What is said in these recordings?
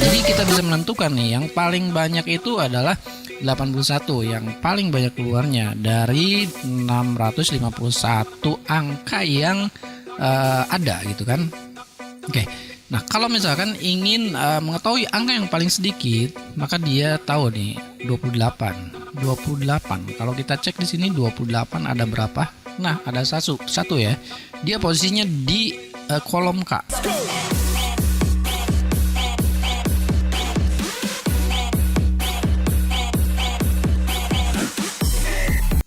Jadi kita bisa menentukan nih, yang paling banyak itu adalah 81, yang paling banyak keluarnya dari 651 angka yang ada gitu kan. Oke. Nah, kalau misalkan ingin mengetahui angka yang paling sedikit, maka dia tahu nih 28. 28. Kalau kita cek di sini 28 ada berapa? Nah, ada satu ya. Dia posisinya di kolom K.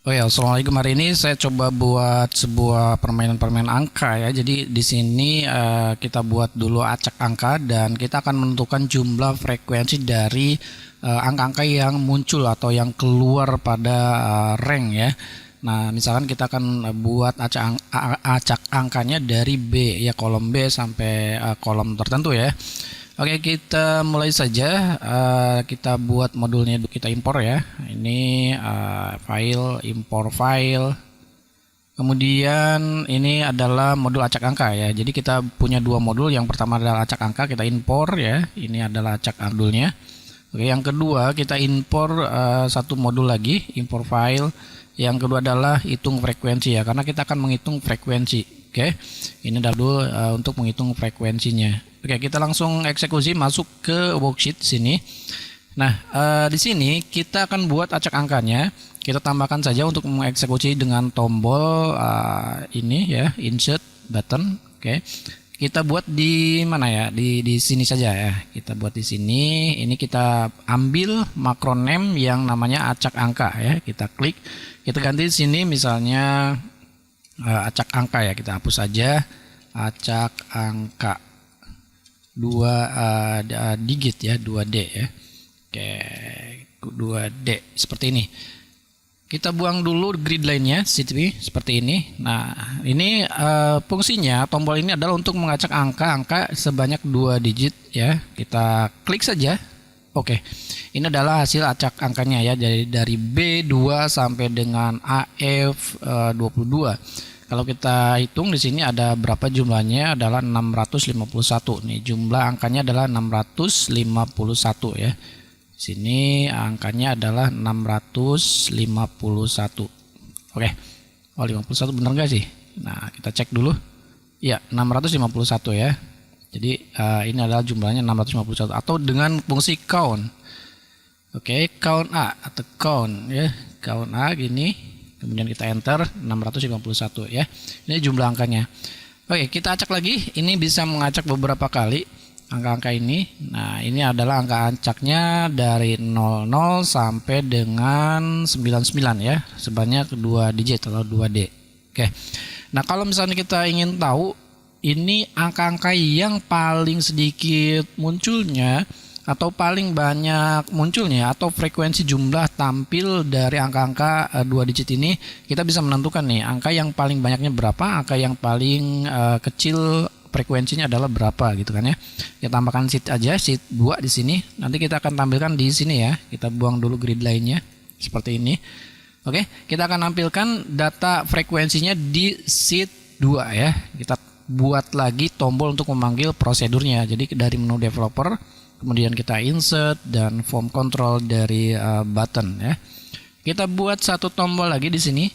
Oh ya, assalamualaikum. Hari ini saya coba buat sebuah permainan angka ya. Jadi di sini kita buat dulu acak angka dan kita akan menentukan jumlah frekuensi dari angka-angka yang muncul atau yang keluar pada rank ya. Nah, misalkan kita akan buat acak angkanya dari B ya, kolom B sampai kolom tertentu ya. Oke, kita mulai saja. Kita buat modulnya, kita impor ya. Ini file, impor file. Kemudian ini adalah modul acak angka ya. Jadi kita punya dua modul. Yang pertama adalah acak angka, kita impor ya. Ini adalah acak modulnya. Oke, yang kedua kita impor satu modul lagi, impor file. Yang kedua adalah hitung frekuensi ya, karena kita akan menghitung frekuensi. Oke, ini dulu untuk menghitung frekuensinya. Oke, kita langsung eksekusi, masuk ke worksheet sini. Nah, di sini kita akan buat acak angkanya. Kita tambahkan saja untuk mengeksekusi dengan tombol ini ya, insert button. Oke, kita buat di mana ya? Di sini saja ya. Kita buat di sini. Ini kita ambil makro name yang namanya acak angka ya. Kita klik, kita ganti di sini misalnya acak angka ya. Kita hapus saja acak angka 2 digit ya, 2D ya. Oke, 2D seperti ini. Kita buang dulu grid line-nya seperti ini. Nah, ini fungsinya tombol ini adalah untuk mengacak angka sebanyak 2 digit ya. Kita klik saja. Oke. Ini adalah hasil acak angkanya ya, dari B2 sampai dengan AF22. Kalau kita hitung di sini ada berapa jumlahnya, adalah 651. Nih, jumlah angkanya adalah 651 ya. Sini angkanya adalah 651. Oke. Oh, 51 benar nggak sih? Nah, kita cek dulu. Ya, 651 ya. Jadi ini adalah jumlahnya 651 atau dengan fungsi count. Oke, count A atau count ya. Count A gini. Kemudian kita enter 651 ya. Ini jumlah angkanya. Oke, kita acak lagi. Ini bisa mengacak beberapa kali angka-angka ini. Nah, ini adalah angka acaknya dari 00 sampai dengan 99 ya. Sebanyak 2 digit atau 2D. Oke. Nah, kalau misalnya kita ingin tahu ini angka-angka yang paling sedikit munculnya atau paling banyak munculnya atau frekuensi jumlah tampil dari angka-angka 2 digit ini, kita bisa menentukan nih angka yang paling banyaknya berapa, angka yang paling kecil frekuensinya adalah berapa gitu kan ya. Kita tambahkan sheet aja, sheet 2 di sini. Nanti kita akan tampilkan di sini ya. Kita buang dulu grid lainnya seperti ini. Oke, kita akan tampilkan data frekuensinya di sheet 2 ya. Kita buat lagi tombol untuk memanggil prosedurnya. Jadi dari menu developer, kemudian kita insert dan form control dari button ya. Kita buat satu tombol lagi di sini.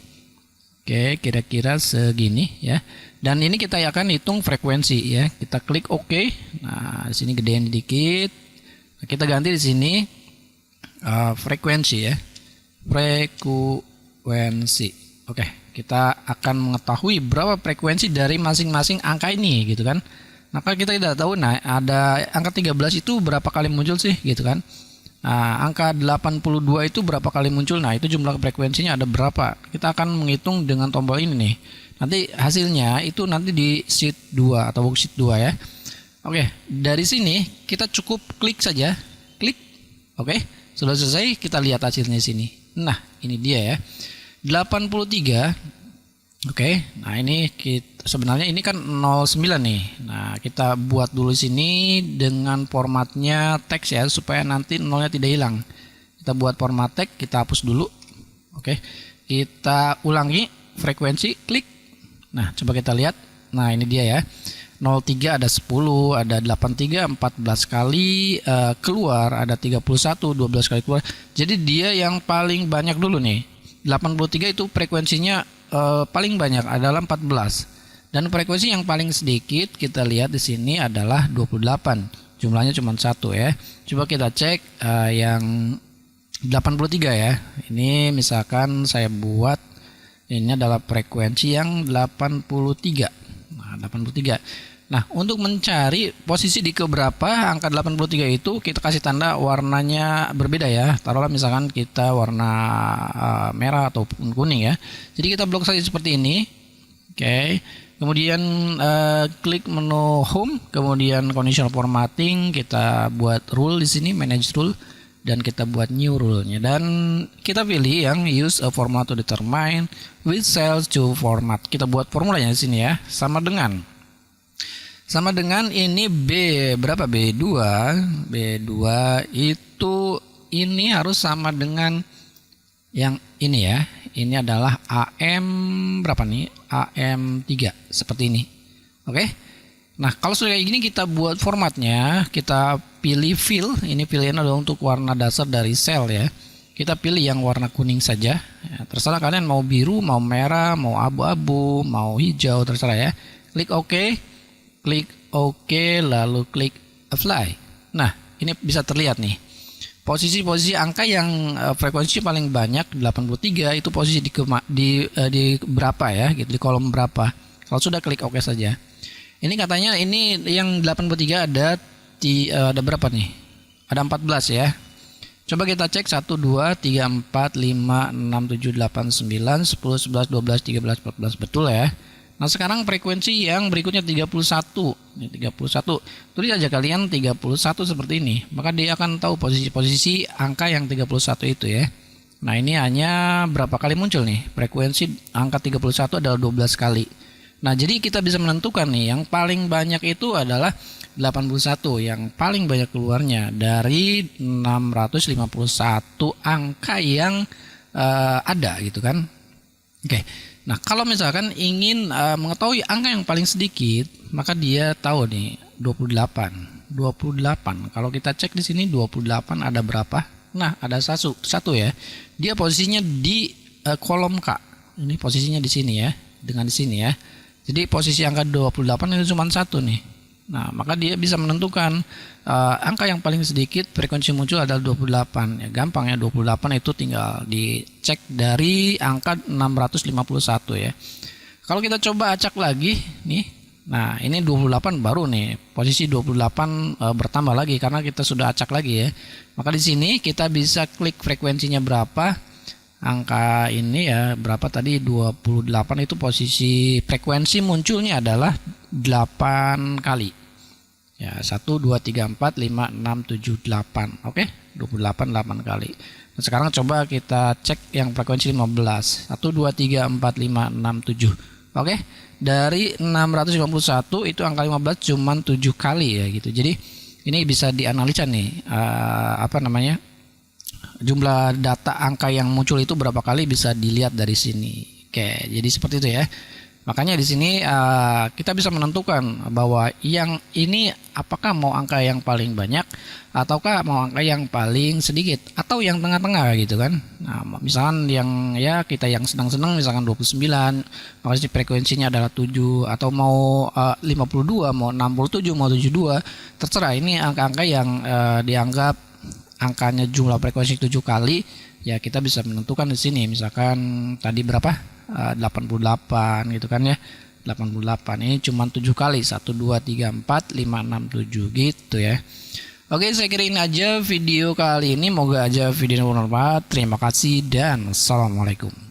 Oke, kira-kira segini ya. Dan ini kita akan hitung frekuensi ya. Kita klik OK. Nah, di sini gedein dikit. Nah, kita ganti di sini frekuensi ya. Frekuensi. Oke, kita akan mengetahui berapa frekuensi dari masing-masing angka ini gitu kan. Maka kita tidak tahu, nah ada angka 13 itu berapa kali muncul sih gitu kan. Nah, angka 82 itu berapa kali muncul, nah itu jumlah frekuensinya ada berapa. Kita akan menghitung dengan tombol ini nih. Nanti hasilnya itu nanti di sheet 2 atau worksheet 2 ya. Oke, dari sini kita cukup klik saja. Klik. Oke, sudah selesai, kita lihat hasilnya sini. Nah, ini dia ya. 83. Oke, nah ini sebenarnya ini kan 09 nih. Nah, kita buat dulu sini dengan formatnya teks ya, supaya nanti nolnya tidak hilang. Kita buat format teks, kita hapus dulu. Oke, kita ulangi frekuensi, klik. Nah, coba kita lihat. Nah, ini dia ya. 03 ada 10, ada 83 14 kali keluar, ada 31 12 kali keluar. Jadi dia yang paling banyak dulu nih. 83 itu frekuensinya paling banyak adalah 14. Dan frekuensi yang paling sedikit kita lihat di sini adalah 28. Jumlahnya cuma satu ya. Coba kita cek yang 83 ya. Ini misalkan saya buat ini adalah frekuensi yang 83. Nah, 83. Nah, untuk mencari posisi di keberapa angka 83 itu kita kasih tanda warnanya berbeda ya. Taruhlah misalkan kita warna merah ataupun kuning ya. Jadi kita blok saja seperti ini. Oke. Kemudian klik menu home, kemudian conditional formatting, kita buat rule di sini, manage rule, dan kita buat new rule-nya, dan kita pilih yang use a format to determine which cells to format. Kita buat formulanya di sini ya, sama dengan ini B berapa, B2 itu ini harus sama dengan yang ini ya. Ini adalah AM berapa nih, AM3 seperti ini. Oke. Nah, kalau sudah kayak gini kita buat formatnya, kita pilih fill. Ini pilihan adalah untuk warna dasar dari sel ya. Kita pilih yang warna kuning saja ya, terserah kalian mau biru, mau merah, mau abu-abu, mau hijau, terserah ya. Klik OK, lalu klik apply. Nah, ini bisa terlihat nih posisi-posisi angka yang frekuensi paling banyak 83 itu posisi di berapa ya, gitu, di kolom berapa. Kalau sudah klik OK saja. Ini katanya ini yang 83 ada berapa nih? Ada 14 ya. Coba kita cek 1 2 3 4 5 6 7 8 9 10 11 12 13 14 betul ya. Nah, sekarang frekuensi yang berikutnya 31. Ini 31. Tulis aja kalian 31 seperti ini. Maka dia akan tahu posisi-posisi angka yang 31 itu ya. Nah, ini hanya berapa kali muncul nih? Frekuensi angka 31 adalah 12 kali. Nah, jadi kita bisa menentukan nih yang paling banyak itu adalah 81, yang paling banyak keluarnya dari 651 angka yang ada gitu kan. Oke. Nah, kalau misalkan ingin mengetahui angka yang paling sedikit, maka dia tahu nih 28. Kalau kita cek di sini 28 ada berapa? Nah, ada satu ya. Dia posisinya di kolom K. Ini posisinya di sini ya, dengan di sini ya. Jadi posisi angka 28 itu cuma satu nih. Nah, maka dia bisa menentukan angka yang paling sedikit frekuensi muncul adalah 28. Ya, gampang ya, 28 itu tinggal dicek dari angka 651 ya. Kalau kita coba acak lagi nih. Nah, ini 28 baru nih. Posisi 28 bertambah lagi karena kita sudah acak lagi ya. Maka di sini kita bisa klik frekuensinya berapa. Angka ini ya berapa tadi, 28 itu posisi frekuensi munculnya adalah 8 kali ya, 1 2 3 4 5 6 7 8. Oke, 28 8 kali. Nah, sekarang coba kita cek yang frekuensi 15, 1 2 3 4 5 6 7. Oke, dari 651 itu angka 15 cuma 7 kali ya gitu. Jadi ini bisa dianalisa nih jumlah data angka yang muncul itu berapa kali bisa dilihat dari sini. Oke, jadi seperti itu ya. Makanya di sini kita bisa menentukan bahwa yang ini apakah mau angka yang paling banyak ataukah mau angka yang paling sedikit atau yang tengah-tengah gitu kan. Nah, misalkan yang ya kita yang senang-senang misalkan 29, maka frekuensinya adalah 7, atau mau 52, mau 67, mau 72, terserah. Ini angka-angka yang dianggap angkanya jumlah frekuensi 7 kali ya, kita bisa menentukan di sini. Misalkan tadi berapa? 88 gitu kan ya. 88 ini cuma 7 kali, 1 2 3 4 5 6 7 gitu ya. Oke, saya kira ini aja video kali ini. Moga aja video bermanfaat. Terima kasih dan assalamualaikum.